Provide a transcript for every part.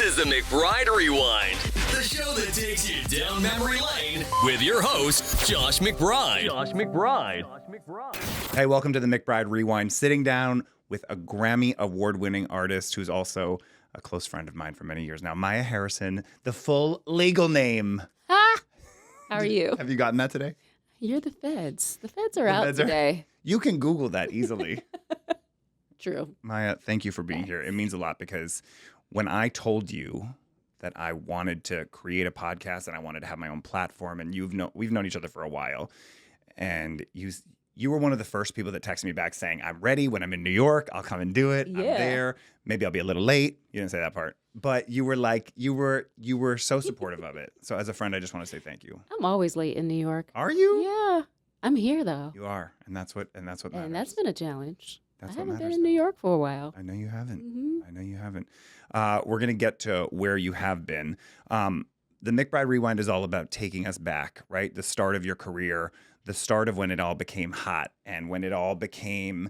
is the McBride Rewind, the show that takes you down memory lane with your host, Josh McBride. Hey, welcome to the McBride Rewind. Sitting down with a Grammy award-winning artist who's also a close friend of mine for many years now, Maya Harrison, the full legal name. How are you? Have you gotten that today? You're the feds. The feds are out today. You can Google that easily. True. Maya, thank you for being here. It means a lot because when I told you that I wanted to create a podcast and I wanted to have my own platform, and we've known each other for a while, and you were one of the first people that texted me back saying, I'm ready. When I'm in New York, I'll come and do it. Yeah. I'm there. Maybe I'll be a little late. You didn't say that part. But you were like, you were so supportive of it. So as a friend, I just want to say thank you. I'm always late in New York. Are you? Yeah. I'm here though. You are. And that's what matters. And that's been a challenge. That's I what haven't matters, been in New York for a while. I know you haven't. Mm-hmm. I know you haven't. We're going to get to where you have been. The McBride Rewind is all about taking us back, right? The start of your career, the start of when it all became hot, and when it all became,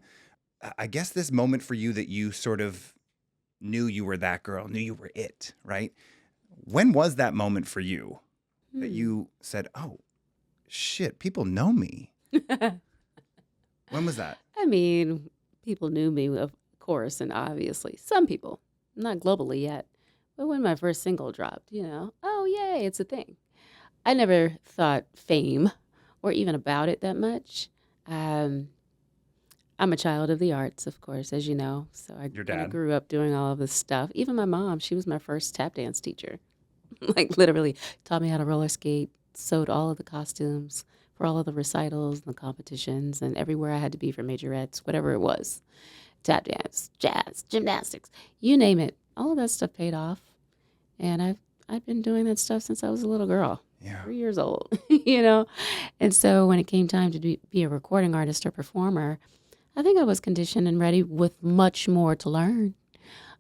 I guess, this moment for you that you sort of knew you were that girl, knew you were it, right? When was that moment for you that you said, oh, shit, people know me? When was that? I mean, people knew me, of course, and obviously. Some people, not globally yet. But when my first single dropped, oh, yay, it's a thing. I never thought fame or even about it that much. I'm a child of the arts, of course, as you know. So I kinda grew up doing all of this stuff. Even my mom, she was my first tap dance teacher. Like literally taught me how to roller skate, sewed all of the costumes for all of the recitals and the competitions and everywhere I had to be for majorettes, whatever it was. Tap dance, jazz, gymnastics, you name it. All of that stuff paid off. And I've been doing that stuff since I was a little girl. Yeah. 3 years old, And so when it came time to be a recording artist or performer, I think I was conditioned and ready with much more to learn.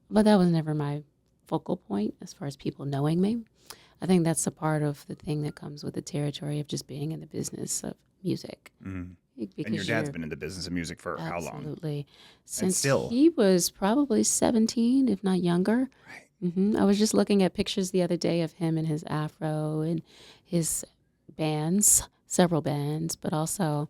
But that was never my focal point as far as people knowing me. I think that's a part of the thing that comes with the territory of just being in the business of music. Mm. And your dad's been in the business of music for how long? Absolutely. Since still. he was probably 17, if not younger. Right. Mm-hmm. I was just looking at pictures the other day of him and his afro and his bands, several bands, but also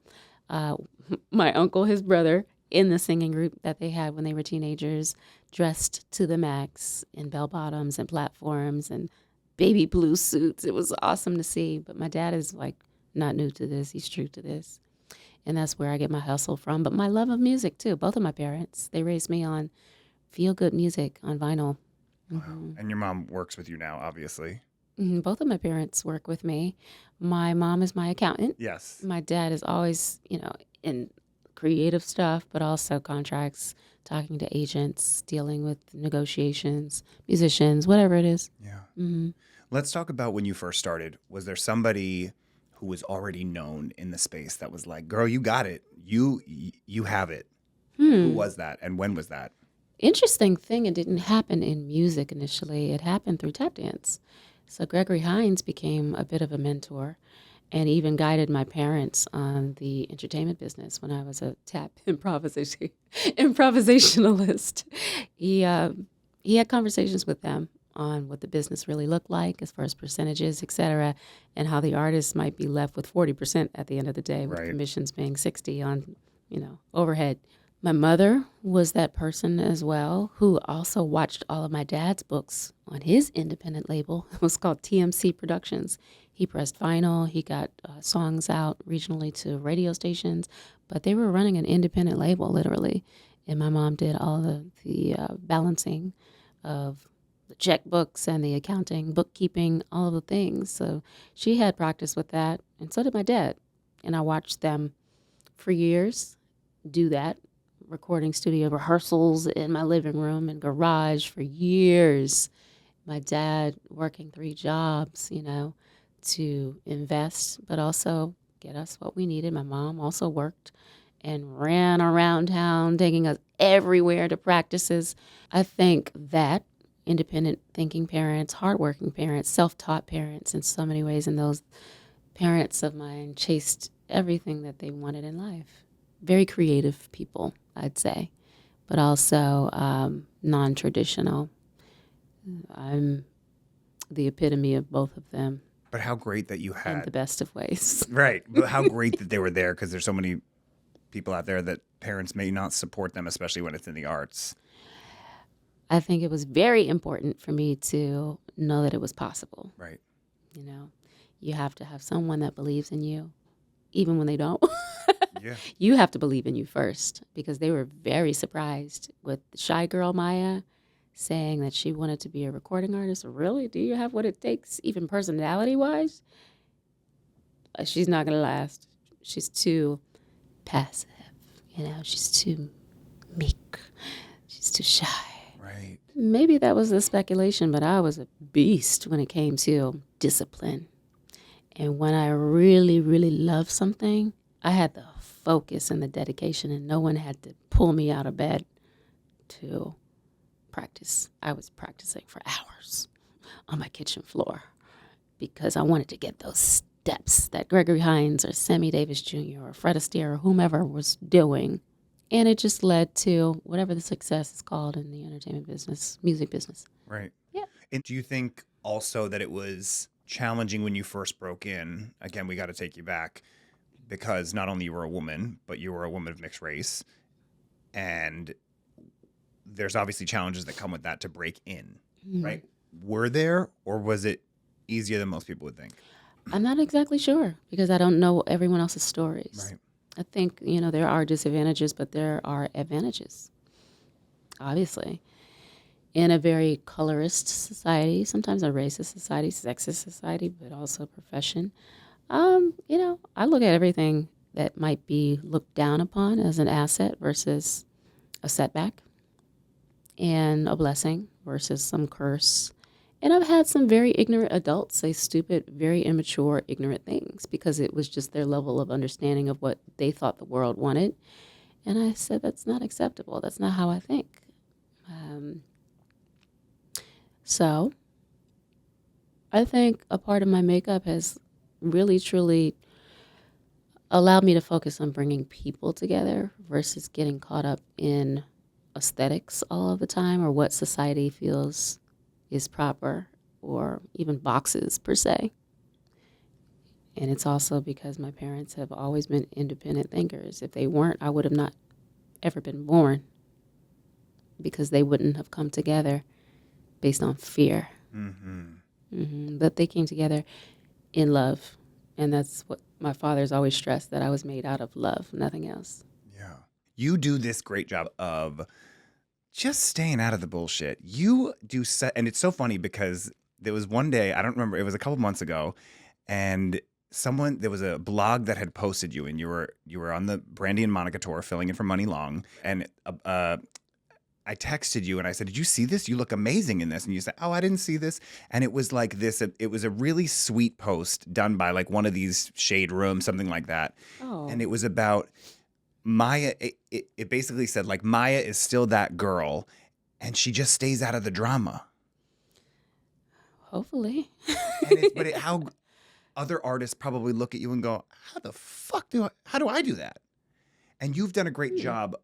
my uncle, his brother, in the singing group that they had when they were teenagers, dressed to the max in bell bottoms and platforms and baby blue suits. It was awesome to see. But my dad is like not new to this. He's true to this. And that's where I get my hustle from. But my love of music, too. Both of my parents, they raised me on feel-good music on vinyl. Mm-hmm. Wow. And your mom works with you now, obviously. Mm-hmm. Both of my parents work with me. My mom is my accountant. Yes. My dad is always, in creative stuff, but also contracts, talking to agents, dealing with negotiations, musicians, whatever it is. Yeah. Mm-hmm. Let's talk about when you first started. Was there somebody who was already known in the space that was like, girl, you got it. You have it. Who was that? And when was that? Interesting thing, it didn't happen in music initially. It happened through tap dance. So Gregory Hines became a bit of a mentor and even guided my parents on the entertainment business when I was a tap improvisationalist. He had conversations with them on what the business really looked like as far as percentages, et cetera, and how the artists might be left with 40% at the end of the day, with commissions being 60 on, overhead. My mother was that person as well, who also watched all of my dad's books on his independent label. It was called TMC Productions. He pressed vinyl. He got songs out regionally to radio stations, but they were running an independent label, literally. And my mom did all the balancing of the checkbooks and the accounting, bookkeeping, all of the things. So she had practice with that, and so did my dad. And I watched them for years do that. Recording studio rehearsals in my living room and garage for years. My dad working 3 jobs, to invest, but also get us what we needed. My mom also worked and ran around town, taking us everywhere to practices. I think that independent thinking parents, hardworking parents, self-taught parents in so many ways, and those parents of mine chased everything that they wanted in life. Very creative people, I'd say, but also non-traditional. I'm the epitome of both of them But how great that you in had. the best of ways. Right. But how great that they were there, because there's so many people out there that parents may not support them, especially when it's in the arts. I think it was very important for me to know that it was possible. Right. You know, you have to have someone that believes in you, even when they don't. Yeah. You have to believe in you first, because they were very surprised with shy girl Maya saying that she wanted to be a recording artist. Really? Do you have what it takes, even personality-wise? She's not going to last. She's too passive. She's too meek. She's too shy. Right. Maybe that was the speculation, but I was a beast when it came to discipline. And when I really, really loved something, I had the focus and the dedication, and no one had to pull me out of bed to practice. I was practicing for hours on my kitchen floor because I wanted to get those steps that Gregory Hines or Sammy Davis Jr. or Fred Astaire or whomever was doing. And it just led to whatever the success is called in the entertainment business, music business. Right. Yeah. And do you think also that it was challenging when you first broke in? Again, we got to take you back, because not only you were a woman, but you were a woman of mixed race. And there's obviously challenges that come with that to break in, right? Were there, or was it easier than most people would think? I'm not exactly sure because I don't know everyone else's stories. Right. I think, there are disadvantages, but there are advantages, obviously. In a very colorist society, sometimes a racist society, sexist society, but also profession, I look at everything that might be looked down upon as an asset versus a setback, and a blessing versus some curse. And I've had some very ignorant adults say stupid, very immature, ignorant things because it was just their level of understanding of what they thought the world wanted. And I said, that's not acceptable. That's not how I think. So I think a part of my makeup has really, truly allowed me to focus on bringing people together versus getting caught up in aesthetics all of the time or what society feels is proper or even boxes per se. And it's also because my parents have always been independent thinkers. If they weren't, I would have not ever been born because they wouldn't have come together based on fear. But they came together in love. And that's what my father's always stressed, that I was made out of love, nothing else. Yeah. You do this great job of just staying out of the bullshit. You do and it's so funny because there was one day, I don't remember, it was a couple months ago, and there was a blog that had posted you, and you were on the Brandy and Monica tour filling in for Money Long, and I texted you and I said, "Did you see this? You look amazing in this." And you said, "Oh, I didn't see this." And it was like this. It was a really sweet post done by like one of these shade rooms, something like that. Oh. And it was about Maya. It basically said like Maya is still that girl, and she just stays out of the drama. Hopefully. How other artists probably look at you and go, "How the fuck how do I do that?" And you've done a great job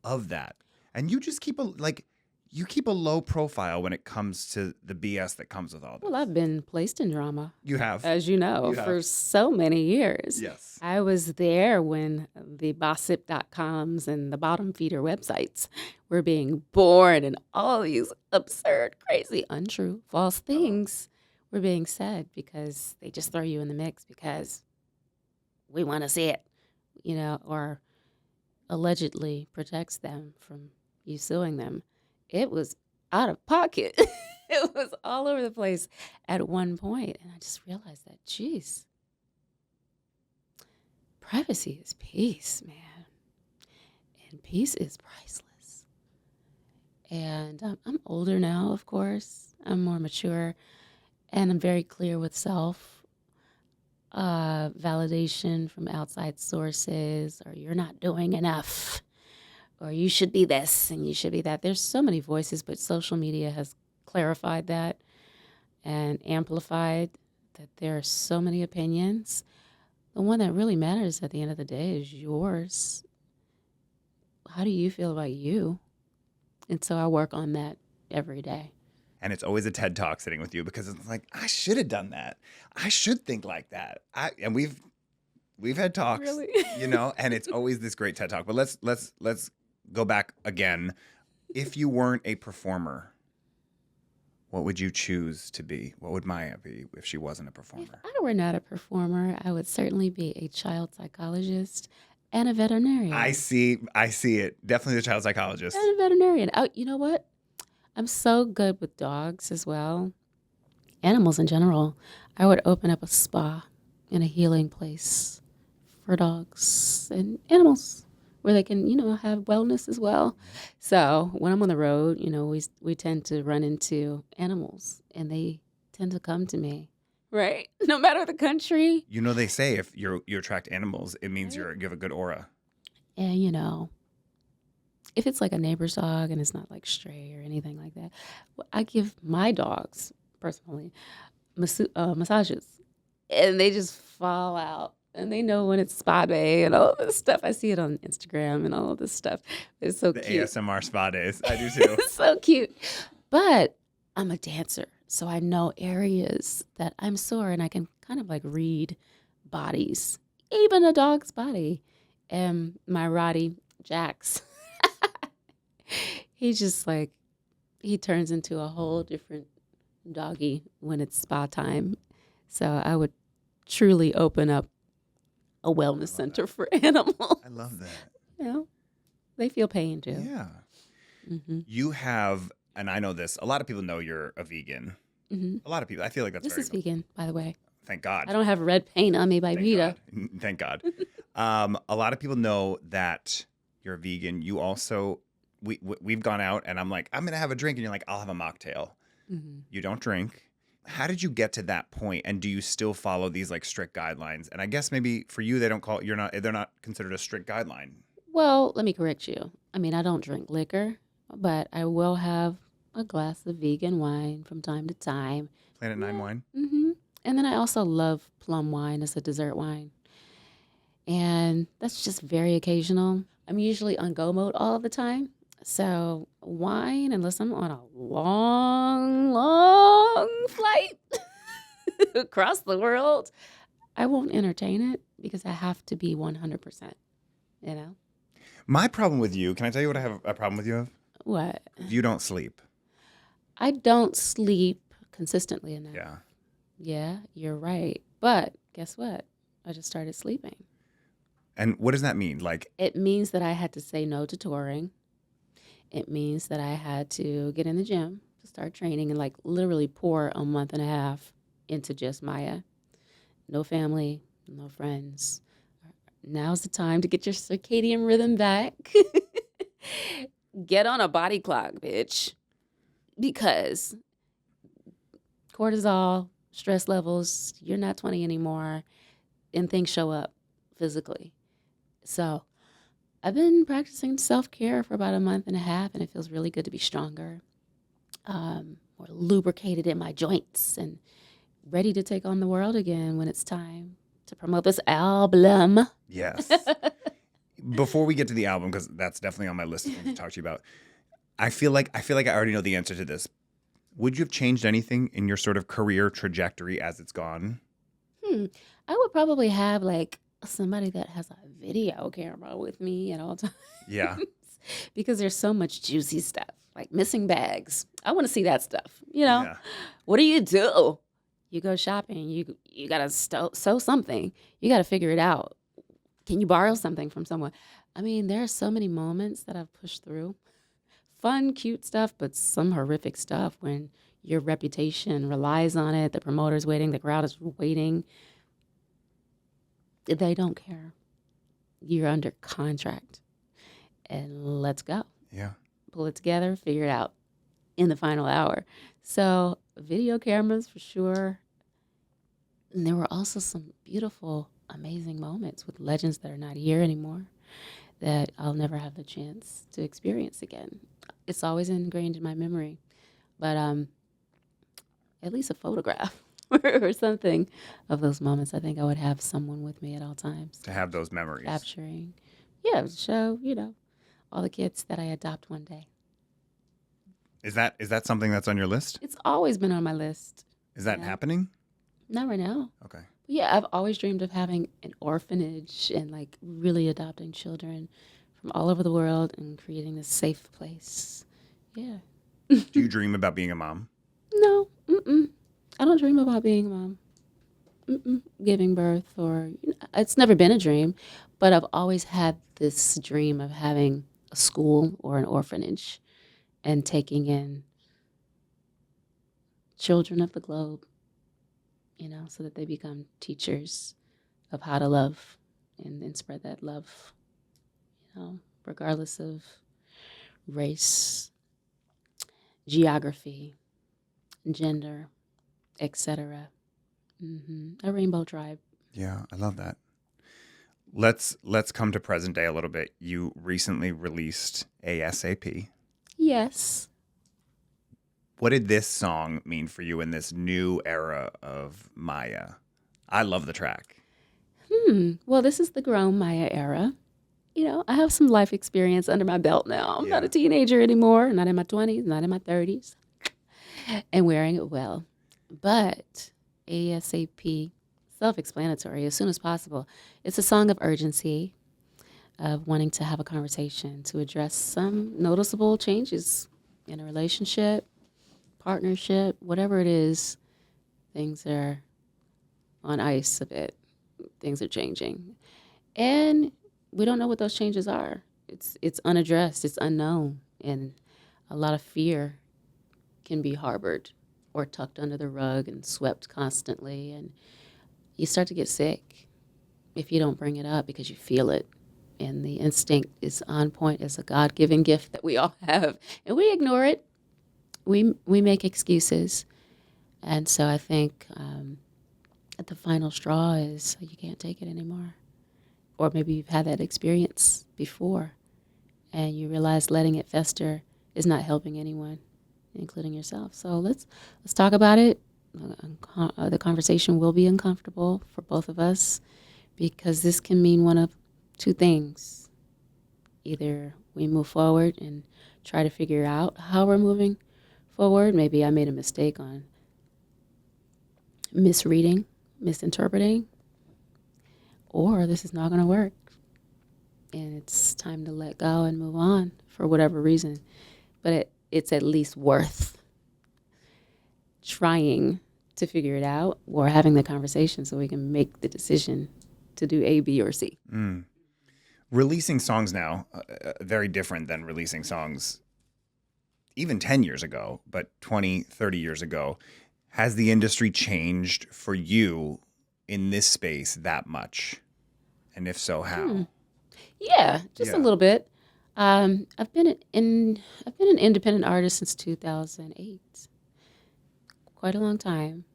of that. And you just keep a low profile when it comes to the BS that comes with all this. Well, I've been placed in drama. You have. As you know, for so many years. Yes. I was there when the gossip.coms and the bottom feeder websites were being born and all these absurd, crazy, untrue, false things were being said because they just throw you in the mix because we want to see it, or allegedly protects them from you suing them. It was out of pocket. It was all over the place at one point. And I just realized that, geez, privacy is peace, man. And peace is priceless. And I'm older now, of course. I'm more mature. And I'm very clear with self. Validation from outside sources, or you're not doing enough, or you should be this and you should be that. There's so many voices, but social media has clarified that and amplified that there are so many opinions. The one that really matters at the end of the day is yours. How do you feel about you? And so I work on that every day. and it's always a TED Talk sitting with you because it's like, I should have done that. I should think like that. And we've had talks, Really? And it's always this great TED Talk. But let's go back again. If you weren't a performer, what would you choose to be? What would Maya be if she wasn't a performer? If I were not a performer, I would certainly be a child psychologist and a veterinarian. I see it. Definitely the child psychologist. And a veterinarian. Oh, you know what? I'm so good with dogs as well. Animals in general. I would open up a spa and a healing place for dogs and animals where they can, have wellness as well. So when I'm on the road, we tend to run into animals and they tend to come to me, right? No matter the country. They say if you attract animals, it means you have a good aura. And, if it's like a neighbor's dog and it's not like stray or anything like that, I give my dogs, personally, massages. And they just fall out. And they know when it's spa day and all of this stuff. I see it on Instagram and all of this stuff. It's so cute. The ASMR spa days. I do too. It's so cute. But I'm a dancer. So I know areas that I'm sore and I can kind of like read bodies, even a dog's body. And my Roddy, Jax, he's just like, he turns into a whole different doggy when it's spa time. So I would truly open up a wellness center for animals. I love that. They feel pain too. Yeah. Mm-hmm. You have, and I know this, a lot of people know you're a vegan. Mm-hmm. A lot of people, I feel like that's This is vegan, by the way. Thank God. I don't have red paint on me by PETA. Thank God. A lot of people know that you're a vegan. You also, we've gone out and I'm like, I'm going to have a drink. And you're like, I'll have a mocktail. Mm-hmm. You don't drink. How did you get to that point? And do you still follow these like strict guidelines? And I guess maybe for you, they're not considered a strict guideline. Well, let me correct you. I mean, I don't drink liquor, but I will have a glass of vegan wine from time to time. Planet 9 wine? Mm-hmm. And then I also love plum wine as a dessert wine. And that's just very occasional. I'm usually on go mode all the time. So wine, unless I'm on a long flight across the world, I won't entertain it because I have to be 100%, My problem with you, can I tell you what I have a problem with you of? What? You don't sleep. I don't sleep consistently enough. Yeah. Yeah, you're right. But guess what? I just started sleeping. And what does that mean? It means that I had to say no to touring. It means that I had to get in the gym to start training and literally pour a month and a half into just Maya. No family, no friends. Now's the time to get your circadian rhythm back. Get on a body clock, bitch. Because cortisol, stress levels, you're not 20 anymore, and things show up physically. So I've been practicing self-care for about a month and a half, and it feels really good to be stronger, more lubricated in my joints, and ready to take on the world again when it's time to promote this album. Yes. Before we get to the album, because that's definitely on my list of things to talk to you about, I feel like I already know the answer to this. Would you have changed anything in your sort of career trajectory as it's gone? I would probably have somebody that has a video camera with me at all times. Yeah. Because there's so much juicy stuff, like missing bags. I want to see that stuff. Yeah. What do? You go shopping. You got to sew something. You got to figure it out. Can you borrow something from someone? I mean, there are so many moments that I've pushed through. Fun, cute stuff, but some horrific stuff when your reputation relies on it. The promoter's waiting. The crowd is waiting. They don't care. You're under contract. And let's go. Yeah. Pull it together, figure it out in the final hour. So video cameras for sure. And there were also some beautiful, amazing moments with legends that are not here anymore that I'll never have the chance to experience again. It's always ingrained in my memory. But at least a photograph or something of those moments. I think I would have someone with me at all times. To have those memories. Capturing. Yeah, show, all the kids that I adopt one day. Is that something that's on your list? It's always been on my list. Is that happening? Not right now. Okay. Yeah, I've always dreamed of having an orphanage and like really adopting children from all over the world and creating a safe place. Yeah. Do you dream about being a mom? No, I don't dream about being a mom. Giving birth it's never been a dream, but I've always had this dream of having a school or an orphanage and taking in children of the globe, so that they become teachers of how to love and spread that love, regardless of race, geography, gender, etc. A rainbow tribe. Yeah, I love that. Let's come to present day a little bit. You recently released ASAP. Yes. What did this song mean for you in this new era of Maya? I love the track. Well, this is the grown Maya era. I have some life experience under my belt now. I'm not a teenager anymore, not in my 20s, not in my 30s, and wearing it well. But ASAP, self-explanatory, as soon as possible. It's a song of urgency, of wanting to have a conversation, to address some noticeable changes in a relationship, partnership, whatever it is. Things are on ice a bit. Things are changing. And we don't know what those changes are. It's unaddressed, it's unknown, and a lot of fear can be harbored or tucked under the rug and swept constantly, and you start to get sick if you don't bring it up because you feel it. And the instinct is on point. It's a God-given gift that we all have, and we ignore it. We make excuses, and so I think at the final straw is you can't take it anymore. Or maybe you've had that experience before and you realize letting it fester is not helping anyone, including yourself. So let's talk about it. The conversation will be uncomfortable for both of us because this can mean one of two things. Either we move forward and try to figure out how we're moving forward. Maybe I made a mistake on misreading, misinterpreting, or this is not going to work. And it's time to let go and move on for whatever reason. But it's at least worth trying to figure it out or having the conversation so we can make the decision to do A, B, or C. Releasing songs now, very different than releasing songs even 10 years ago, but 20, 30 years ago. Has the industry changed for you in this space that much? And if so, how? Yeah, just a little bit. I've been an independent artist since 2008. Quite a long time.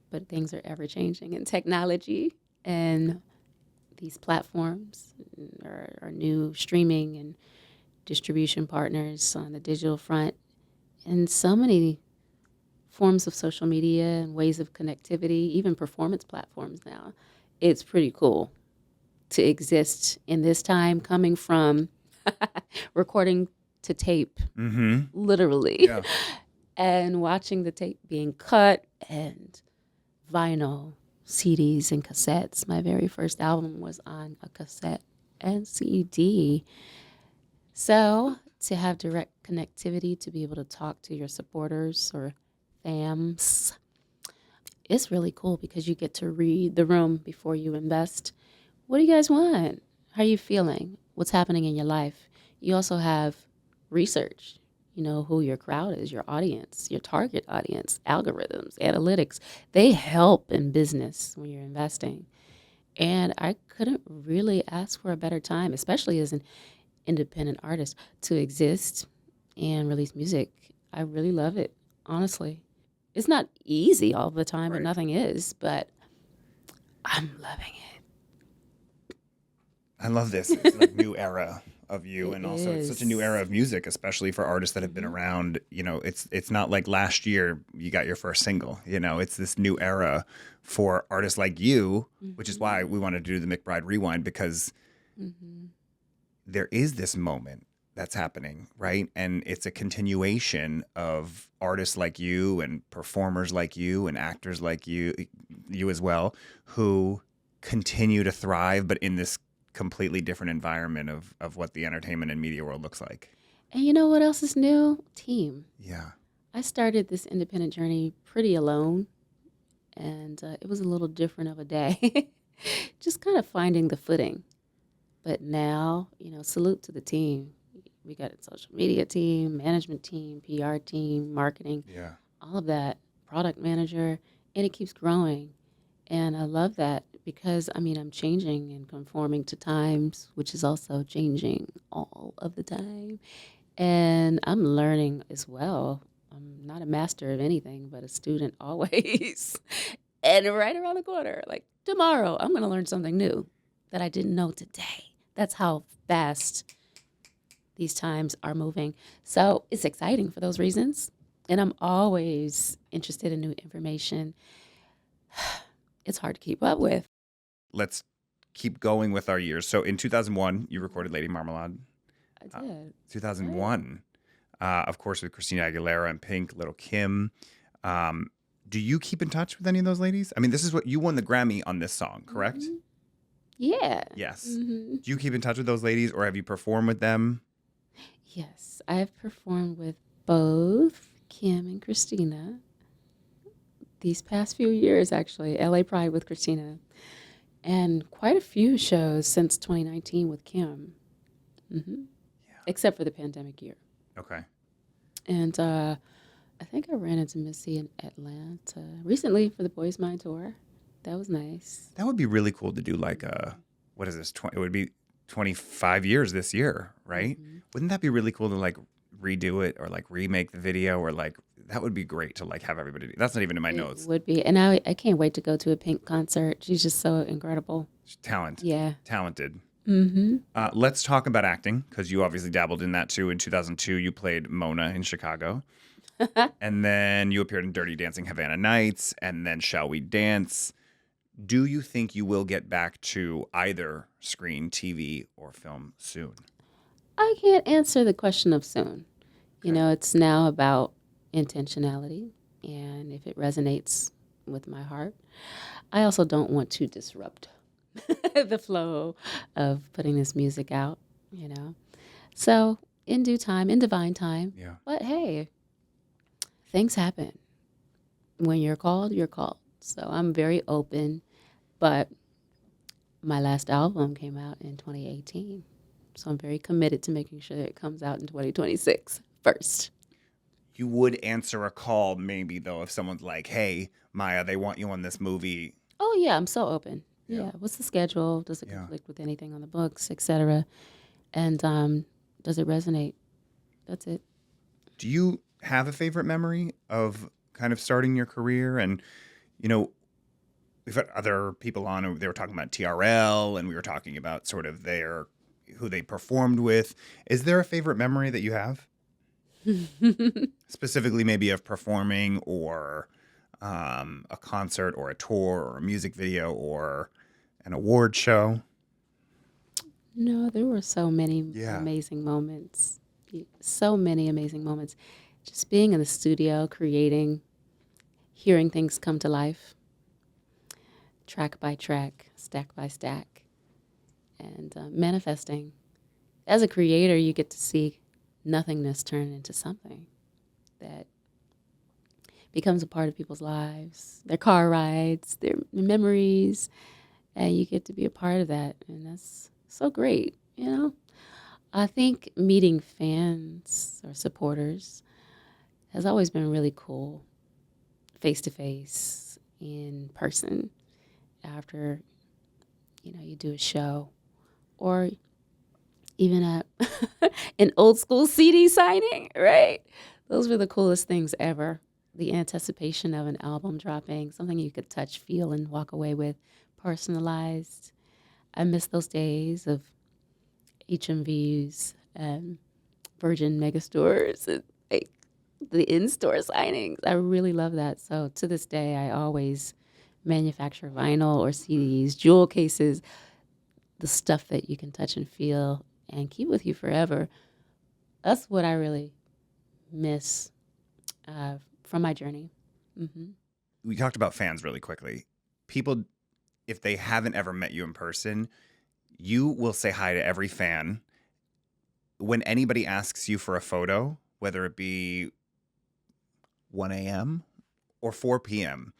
But things are ever changing in technology, and these platforms are new streaming and distribution partners on the digital front, and so many forms of social media and ways of connectivity, even performance platforms now. It's pretty cool to exist in this time, coming from recording to tape, literally, and watching the tape being cut and vinyl, CDs, and cassettes. My very first album was on a cassette and CD. So to have direct connectivity, to be able to talk to your supporters or fams, it's really cool because you get to read the room before you invest. What do you guys want? How are you feeling? What's happening in your life? You also have research. You know who your crowd is, your audience, your target audience, algorithms, analytics. They help in business when you're investing. And I couldn't really ask for a better time, especially as an independent artist, to exist and release music. I really love it, honestly. It's not easy all the time, but nothing is, but I'm loving it. I love this. It's like new era of you, and also it's such a new era of music, especially for artists that have been around. You know, it's not like last year you got your first single. You know, it's this new era for artists like you, which is why we wanted to do the McBride Rewind, because there is this moment that's happening, right? And it's a continuation of artists like you and performers like you and actors like you as well, who continue to thrive, but in this completely different environment of what the entertainment and media world looks like. And you know what else is new? Team. Yeah. I started this independent journey pretty alone, and it was a little different of a day. Just kind of finding the footing. But now, salute to the team. We got a social media team, management team, PR team, marketing, Yeah. all of that, product manager, and it keeps growing. And I love that because, I'm changing and conforming to times, which is also changing all of the time. And I'm learning as well. I'm not a master of anything, but a student always. And right around the corner, like tomorrow, I'm going to learn something new that I didn't know today. That's how fast these times are moving. So it's exciting for those reasons. And I'm always interested in new information. It's hard to keep up with. Let's keep going with our years. So in 2001, you recorded Lady Marmalade. I did. 2001, of course, with Christina Aguilera and Pink, Little Kim. Do you keep in touch with any of those ladies? I mean, this is what you won the Grammy on this song, correct? Mm-hmm. Yeah. Yes. Mm-hmm. Do you keep in touch with those ladies, or have you performed with them? Yes, I've performed with both Kim and Christina these past few years, actually. LA Pride with Christina, and quite a few shows since 2019 with Kim. Mm-hmm. Yeah. Except for the pandemic year. Okay. And I think I ran into Missy in Atlanta recently for the Boys Mind Tour. That was nice. That would be really cool to do like what is this? It would be 25 years this year, right? Mm-hmm. Wouldn't that be really cool to like redo it or like remake the video or like that would be great to like have everybody do. That's not even in my notes. It would be. And I can't wait to go to a Pink concert. She's just so incredible. Talent. Yeah. Talented. Mm-hmm. Let's talk about acting because you obviously dabbled in that too. In 2002, you played Mona in Chicago. And then you appeared in Dirty Dancing Havana Nights and then Shall We Dance. Do you think you will get back to either screen, TV, or film soon? I can't answer the question of soon. It's now about intentionality and if it resonates with my heart. I also don't want to disrupt the flow of putting this music out, So in due time, in divine time. Yeah. But hey, things happen. When you're called, you're called. So I'm very open. But my last album came out in 2018. So I'm very committed to making sure that it comes out in 2026 first. You would answer a call maybe, though, if someone's like, hey, Maya, they want you on this movie. Oh, yeah, I'm so open. Yeah. Yeah. What's the schedule? Does it conflict with anything on the books, et cetera? And does it resonate? That's it. Do you have a favorite memory of kind of starting your career? And, we've had other people on and they were talking about TRL and we were talking about sort of who they performed with. Is there a favorite memory that you have? Specifically maybe of performing or a concert or a tour or a music video or an award show? No, there were so many amazing moments. So many amazing moments. Just being in the studio, creating, hearing things come to life. Track by track, stack by stack, and manifesting. As a creator, you get to see nothingness turn into something that becomes a part of people's lives, their car rides, their memories, and you get to be a part of that, and that's so great, I think meeting fans or supporters has always been really cool, face-to-face, in person. After, you do a show or even an old school CD signing, right? Those were the coolest things ever. The anticipation of an album dropping, something you could touch, feel, and walk away with, personalized. I miss those days of HMVs and Virgin Megastores and the in-store signings. I really love that. So to this day, I always manufacture vinyl or CDs, jewel cases, the stuff that you can touch and feel and keep with you forever. That's what I really miss from my journey. We talked about fans really quickly. People, if they haven't ever met you in person, you will say hi to every fan. When anybody asks you for a photo, whether it be 1 a.m. or 4 p.m.,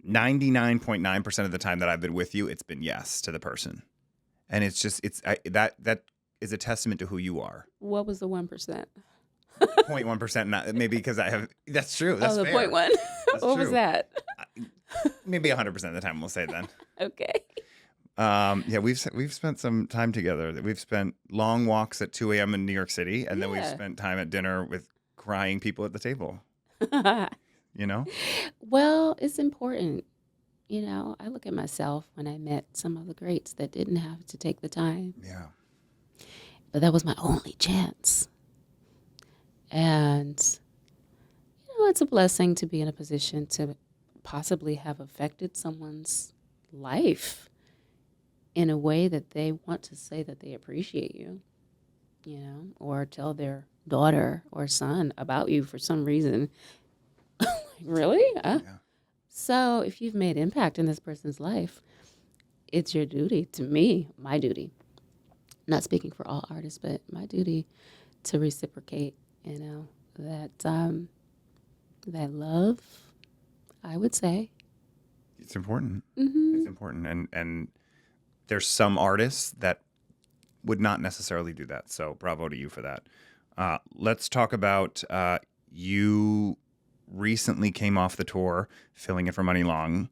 99.9% of the time that I've been with you, it's been yes to the person. And it's just, that is a testament to who you are. What was the 1%? 0.1%, not maybe because I have, that's true. That's the fair. 0.1. What true. was that? Maybe 100% of the time we'll say then. Okay. Yeah, we've spent some time together. We've spent long walks at 2 a.m. in New York City, and then we've spent time at dinner with crying people at the table. You know? Well, it's important. You know, I look at myself when I met some of the greats that didn't have to take the time. Yeah. But that was my only chance. And, you know, it's a blessing to be in a position to possibly have affected someone's life in a way that they want to say that they appreciate you, you know, or tell their daughter or son about you for some reason. Really? Yeah. So if you've made impact in this person's life, it's your duty, to me, my duty, not speaking for all artists, but my duty to reciprocate, you know, that love, I would say. It's important. Mm-hmm. It's important. And there's some artists that would not necessarily do that. So bravo to you for that. Let's talk about you recently came off the tour, filling in for Money Long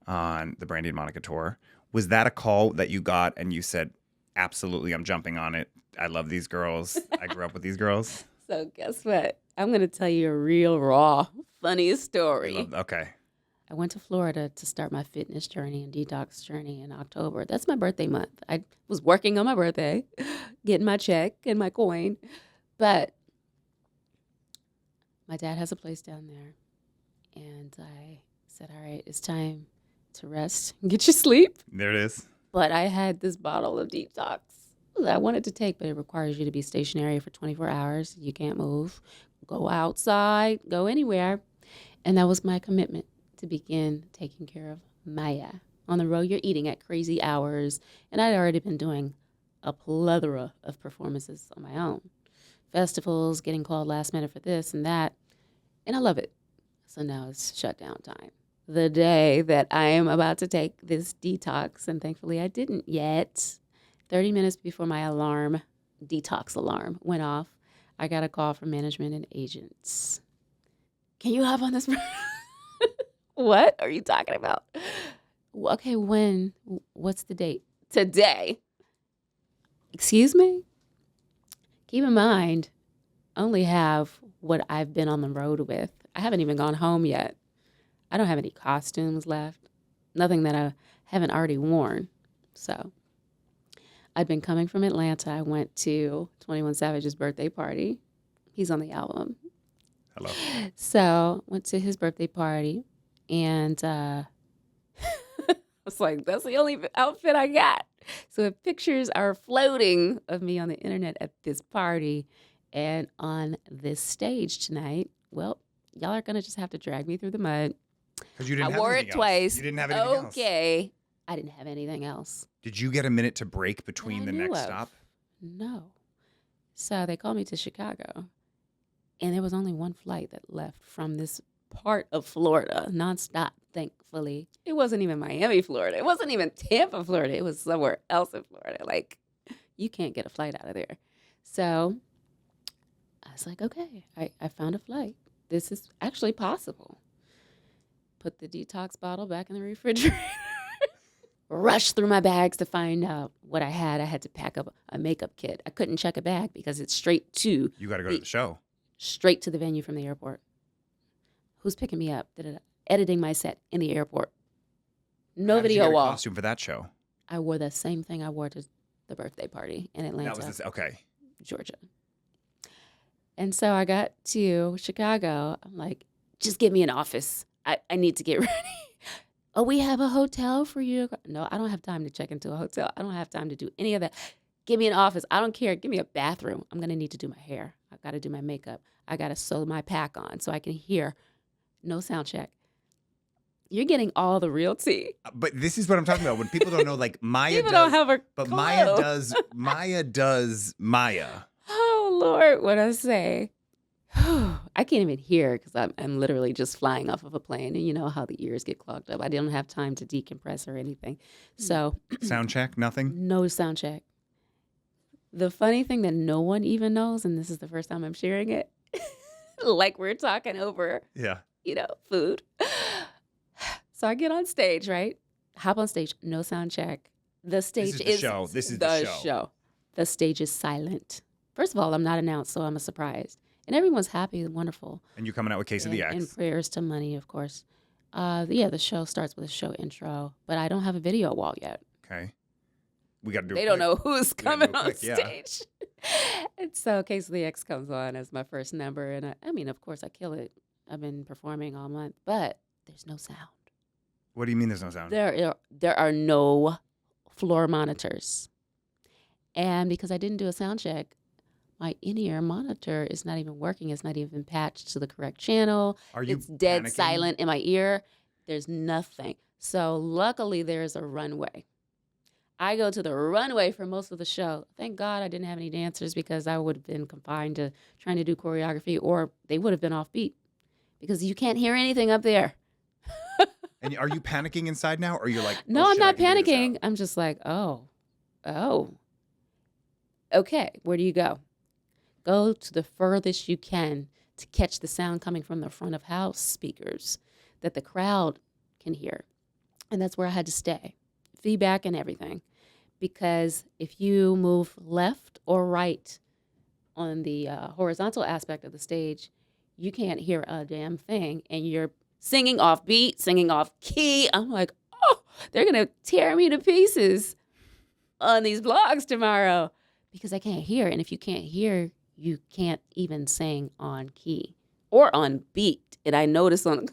on the Brandy and Monica tour. Was that a call that you got and you said, absolutely, I'm jumping on it. I love these girls. I grew up with these girls. So guess what? I'm going to tell you a real raw, funny story. Okay. I went to Florida to start my fitness journey and detox journey in October. That's my birthday month. I was working on my birthday, getting my check and my coin. But my dad has a place down there. And I said, all right, it's time to rest and get your sleep. There it is. But I had this bottle of detox that I wanted to take, but it requires you to be stationary for 24 hours. You can't move, go outside, go anywhere. And that was my commitment to begin taking care of Maya. On the road, you're eating at crazy hours. And I'd already been doing a plethora of performances on my own. Festivals, getting called last minute for this and that. And I love it. So now it's shutdown time. The day that I am about to take this detox, and thankfully I didn't yet, 30 minutes before my detox alarm went off, I got a call from management and agents. Can you hop on this? What are you talking about? Okay, when? What's the date? Today. Excuse me? Keep in mind, I only have what I've been on the road with. I haven't even gone home yet. I don't have any costumes left. Nothing that I haven't already worn. So I'd been coming from Atlanta. I went to 21 Savage's birthday party. He's on the album. Hello. So went to his birthday party, and I was like, that's the only outfit I got. So if pictures are floating of me on the internet at this party and on this stage tonight, well, y'all are going to just have to drag me through the mud. Because you didn't I have wore anything it else. twice. You didn't have anything else. Okay. I didn't have anything else. Did you get a minute to break between the That I knew next of. stop? No. So they called me to Chicago, and there was only one flight that left from this part of Florida, nonstop, thankfully. It wasn't even Miami, Florida. It wasn't even Tampa, Florida. It was somewhere else in Florida. Like, you can't get a flight out of there. So I was like, okay, I found a flight. This is actually possible. Put the detox bottle back in the refrigerator. Rushed through my bags to find out what I had. I had to pack up a makeup kit. I couldn't check a bag because it's straight to You got to go to the show. straight to the venue from the airport. Who's picking me up? Editing my set in the airport. No How did you video get a wall. costume for that show? I wore the same thing I wore to the birthday party in Atlanta, That was this, okay. Georgia. And so I got to Chicago. I'm like, just give me an office. I need to get ready. Oh, we have a hotel for you. No, I don't have time to check into a hotel. I don't have time to do any of that. Give me an office. I don't care. Give me a bathroom. I'm going to need to do my hair. I got to do my makeup. I got to sew my pack on so I can hear. No sound check. You're getting all the real tea. But this is what I'm talking about. When people don't know, like Maya People does, don't have a but clue. Maya does Maya. Oh, Lord, what I say. I can't even hear because I'm literally just flying off of a plane. And you know how the ears get clogged up. I didn't have time to decompress or anything. So Sound check, nothing? no sound check. The funny thing that no one even knows, and this is the first time I'm sharing it, like we're talking over, food. So I get on stage, right? Hop on stage, no sound check. The stage is the show. This is the show. The stage is silent. First of all, I'm not announced, so I'm a surprise. And everyone's happy and wonderful. And you're coming out with Case of the X. And prayers to money, of course. The show starts with a show intro, but I don't have a video wall yet. Okay. We got to do They don't know who's coming on stage. And so Case of the X comes on as my first number. And I mean, of course, I kill it. I've been performing all month, but there's no sound. What do you mean there's no sound? There are no floor monitors. And because I didn't do a sound check, my in-ear monitor is not even working. It's not even patched to the correct channel. It's dead panicking? silent in my ear. There's nothing. So luckily there's a runway. I go to the runway for most of the show. Thank God I didn't have any dancers because I would have been confined to trying to do choreography, or they would have been off beat because you can't hear anything up there. And are you panicking inside now, or you're like, no, oh, I'm shit, not panicking. I'm just like, oh, okay. Where do you go? Go to the furthest you can to catch the sound coming from the front of house speakers that the crowd can hear. And that's where I had to stay. Feedback and everything. Because if you move left or right on the horizontal aspect of the stage, you can't hear a damn thing. And you're singing off beat, singing off key. I'm like, oh, they're going to tear me to pieces on these vlogs tomorrow because I can't hear. And if you can't hear, you can't even sing on key or on beat. And I noticed on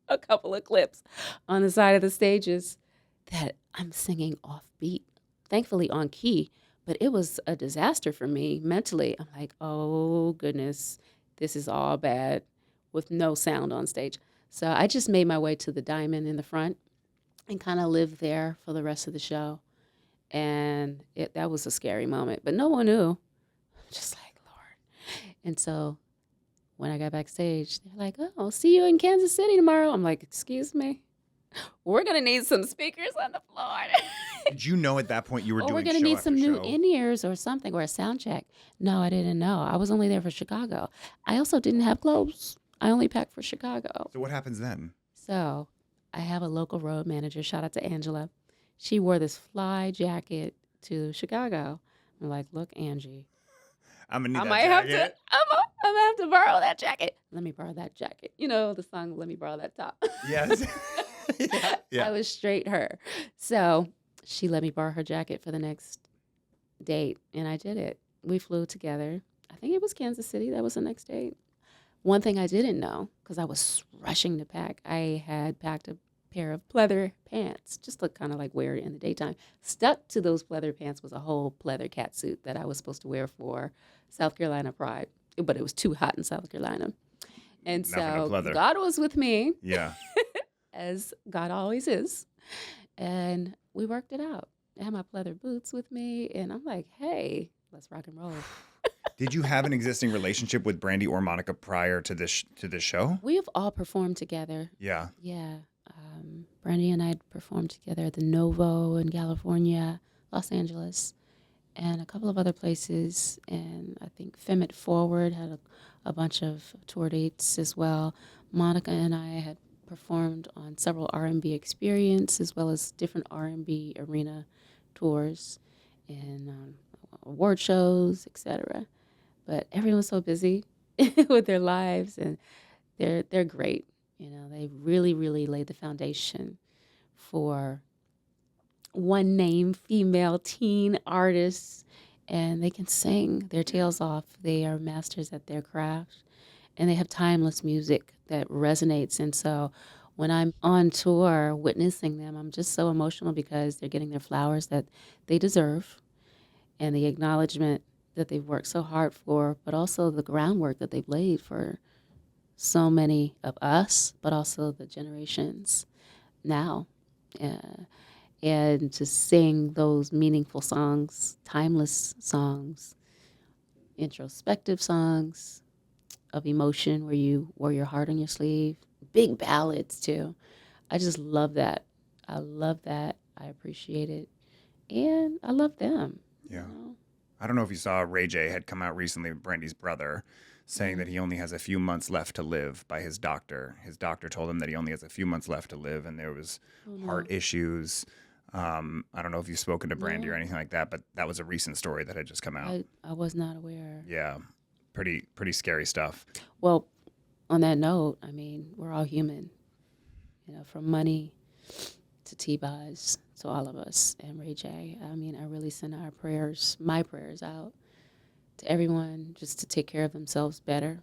a couple of clips on the side of the stages that I'm singing off beat, thankfully on key, but it was a disaster for me mentally. I'm like, oh goodness, this is all bad with no sound on stage. So I just made my way to the diamond in the front and kind of lived there for the rest of the show. And that was a scary moment, but no one knew. Just like, Lord. And so when I got backstage, they're like, oh, see you in Kansas City tomorrow. I'm like, excuse me. We're going to need some speakers on the floor. Did you know at that point you were doing show we're going to need some new show? in-ears or something, or a sound check? No, I didn't know. I was only there for Chicago. I also didn't have clothes. I only packed for Chicago. So what happens then? So I have a local road manager. Shout out to Angela. She wore this fly jacket to Chicago. I'm like, look, Angie. I'm going to need I that might jacket. I'm gonna have to borrow that jacket. Let me borrow that jacket. You know the song, Let Me Borrow That Top. Yes. Yeah. I was straight her. So she let me borrow her jacket for the next date, and I did it. We flew together. I think it was Kansas City. That was the next date. One thing I didn't know, because I was rushing to pack, I had packed a pair of pleather pants, just to kind of like wear it in the daytime. Stuck to those pleather pants was a whole pleather catsuit that I was supposed to wear for South Carolina Pride, but it was too hot in South Carolina. And so God was with me. Yeah. As God always is. And we worked it out. I had my pleather boots with me, and I'm like, hey, let's rock and roll. Did you have an existing relationship with Brandy or Monica prior to this show? We have all performed together. Yeah. Yeah. Brandy and I had performed together at the Novo in California, Los Angeles, and a couple of other places. And I think Femme It Forward had a bunch of tour dates as well. Monica and I had performed on several R&B Experience as well as different R&B arena tours and award shows, etc. But everyone's so busy with their lives, and they're great. You know, they really, really laid the foundation for one name female teen artists, and they can sing their tails off. They are masters at their craft, and they have timeless music that resonates. And so when I'm on tour witnessing them, I'm just so emotional because they're getting their flowers that they deserve. and the acknowledgement that they've worked so hard for, but also the groundwork that they've laid for so many of us, but also the generations now. And to sing those meaningful songs, timeless songs, introspective songs of emotion where you wear your heart on your sleeve, big ballads too. I just love that. I love that. I appreciate it. And I love them. Yeah. You know? I don't know if you saw Ray J had come out recently, Brandy's brother, saying that he only has a few months left to live by his doctor. His doctor told him that he only has a few months left to live, and there was heart issues. I don't know if you've spoken to Brandy or anything like that, but that was a recent story that had just come out. I was not aware. Yeah, pretty scary stuff. Well, on that note, I mean, we're all human, from money to T-Boz to all of us. And Ray J, I mean, I really send my prayers out to everyone just to take care of themselves better.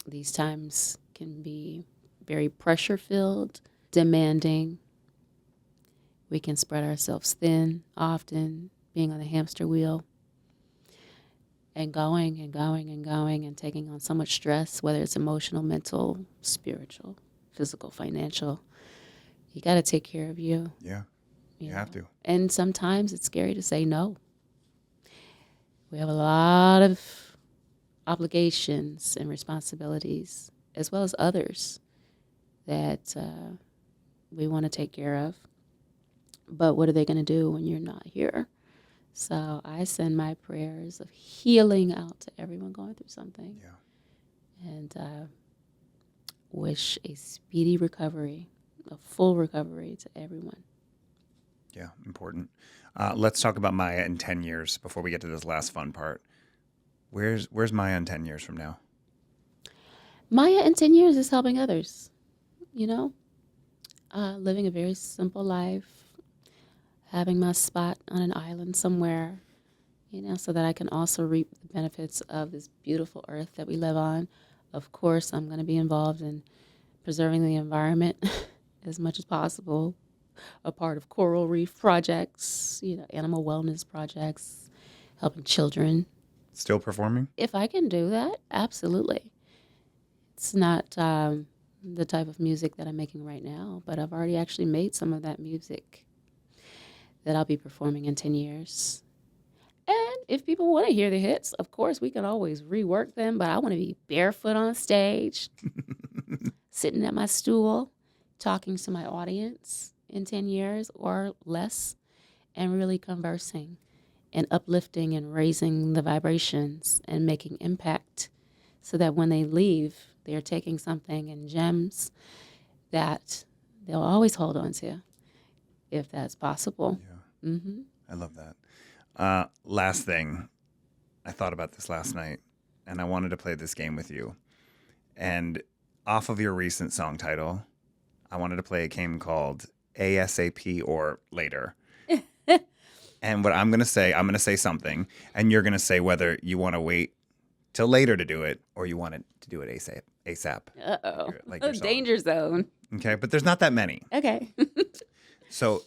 These times can be very pressure-filled, demanding. We can spread ourselves thin often, being on the hamster wheel and going and going and going and taking on so much stress, whether it's emotional, mental, spiritual, physical, financial. You got to take care of you. Yeah, you have to. And sometimes it's scary to say no. We have a lot of obligations and responsibilities, as well as others, that we want to take care of. But what are they going to do when you're not here? So I send my prayers of healing out to everyone going through something. Yeah. And wish a speedy recovery, a full recovery to everyone. Yeah, important. Let's talk about Maya in 10 years before we get to this last fun part. Where's Maya in 10 years from now? Maya in 10 years is helping others, living a very simple life, having my spot on an island somewhere, so that I can also reap the benefits of this beautiful earth that we live on. Of course, I'm going to be involved in preserving the environment as much as possible, a part of coral reef projects, animal wellness projects, helping children. Still performing? If I can do that, absolutely. It's not the type of music that I'm making right now, but I've already actually made some of that music that I'll be performing in 10 years. And if people want to hear the hits, of course, we can always rework them, but I want to be barefoot on stage, sitting at my stool, talking to my audience in 10 years or less, and really conversing and uplifting and raising the vibrations and making impact so that when they leave, they're taking something and gems that they'll always hold on to, if that's possible. Yeah. Mm-hmm. I love that. Last thing, I thought about this last night, and I wanted to play this game with you. And off of your recent song title, I wanted to play a game called ASAP or Later. And what I'm going to say something, and you're going to say whether you want to wait till later to do it or you want to do it ASAP. Uh-oh. Like your Danger zone. Okay, but there's not that many. Okay. So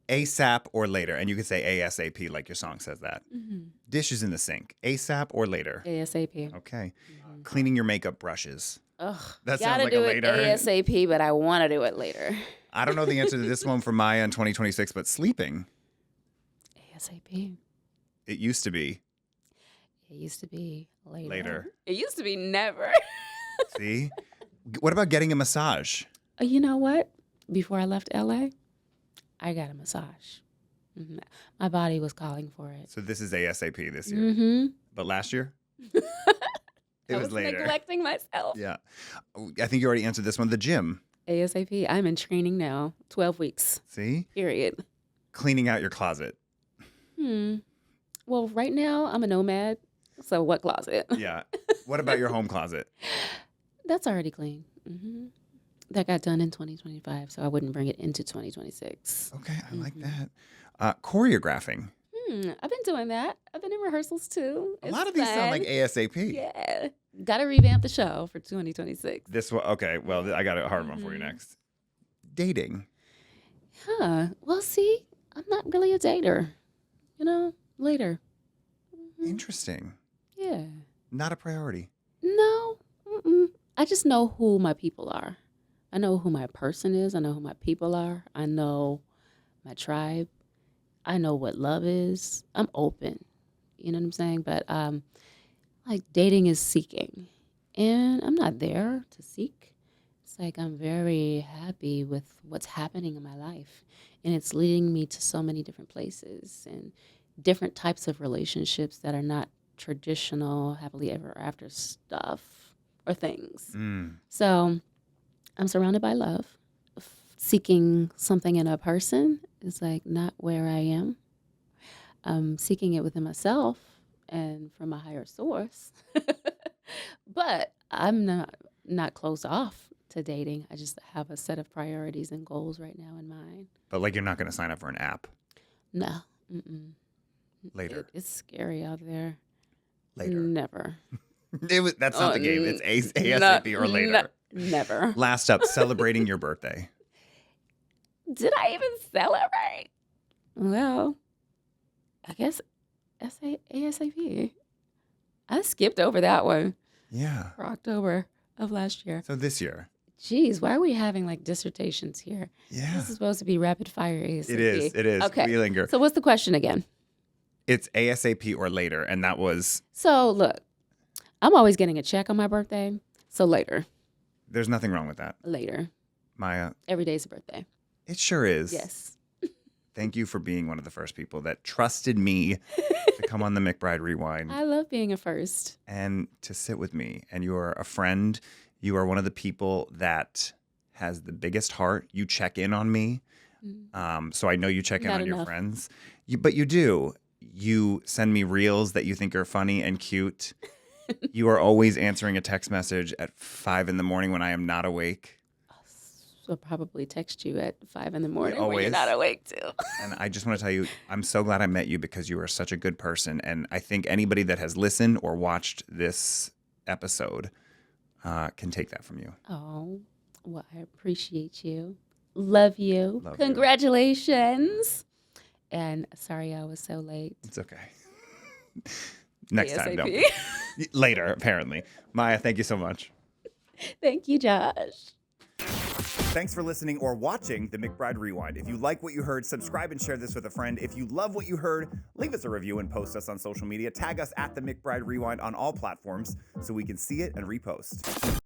ASAP or later, and you could say ASAP like your song says that. Mm-hmm. Dishes in the sink, ASAP or later? ASAP. Okay. Mm-hmm. Cleaning your makeup brushes. Ugh, That sounds like a later. Gotta do it ASAP, but I want to do it later. I don't know the answer to this one for Maya in 2026, but sleeping. ASAP. It used to be. It used to be later. Later. It used to be never. See? What about getting a massage? You know what? Before I left LA, I got a massage. Mm-hmm. My body was calling for it. So this is ASAP this year. Mm-hmm. But last year? I was later. neglecting myself. Yeah. I think you already answered this one. The gym. ASAP. I'm in training now. 12 weeks. See? Period. Cleaning out your closet. Well, right now, I'm a nomad. So what closet? Yeah. What about your home closet? That's already clean. Mm-hmm. That got done in 2025, so I wouldn't bring it into 2026. Okay, I like that. Choreographing. I've been doing that. I've been in rehearsals too. A lot of these sound like ASAP. Yeah. Got to revamp the show for 2026. This one, okay, well, I got a hard one for you next. Dating. Well, see, I'm not really a dater. Later. Interesting. Yeah. Not a priority. No. Mm-mm. I just know who my people are. I know who my person is. I know who my people are. I know my tribe. I know what love is. I'm open. You know what I'm saying? But like dating is seeking. And I'm not there to seek. It's like I'm very happy with what's happening in my life. And it's leading me to so many different places and different types of relationships that are not traditional happily ever after stuff or things. So I'm surrounded by love. Seeking something in a person is like not where I am. I'm seeking it within myself and from a higher source. But I'm not closed off to dating. I just have a set of priorities and goals right now in mind. But like you're not going to sign up for an app No. Mm-mm. later. It's scary out there. Later. Never. That's not the game. It's ASAP or later. Never. Last up, celebrating your birthday. Did I even celebrate? Well, I guess ASAP. I skipped over that one Yeah. for October of last year. So this year. Geez, why are we having like dissertations here? Yeah. This is supposed to be rapid fire ASAP. It is. Okay. We linger. So what's the question again? It's ASAP or later, and that was... So look, I'm always getting a check on my birthday. So later. There's nothing wrong with that. Later. Maya. Every day's a birthday. It sure is. Yes. Thank you for being one of the first people that trusted me to come on the McBride Rewind. I love being a first. And to sit with me. And you are a friend. You are one of the people that has the biggest heart. You check in on me. So I know you check in on your friends. But you do. You send me reels that you think are funny and cute. You are always answering a text message at 5 a.m. when I am not awake. I'll probably text you at 5 a.m. when Always. you're not awake too. And I just want to tell you, I'm so glad I met you because you are such a good person. And I think anybody that has listened or watched this episode can take that from you. Oh, well, I appreciate you. Love you. Love you. Congratulations. And sorry I was so late. It's okay. Next time, don't. ASAP. Later, apparently. Maya, thank you so much. Thank you, Josh. Thanks for listening or watching the McBride Rewind. If you like what you heard, subscribe and share this with a friend. If you love what you heard, leave us a review and post us on social media. Tag us at the McBride Rewind on all platforms so we can see it and repost.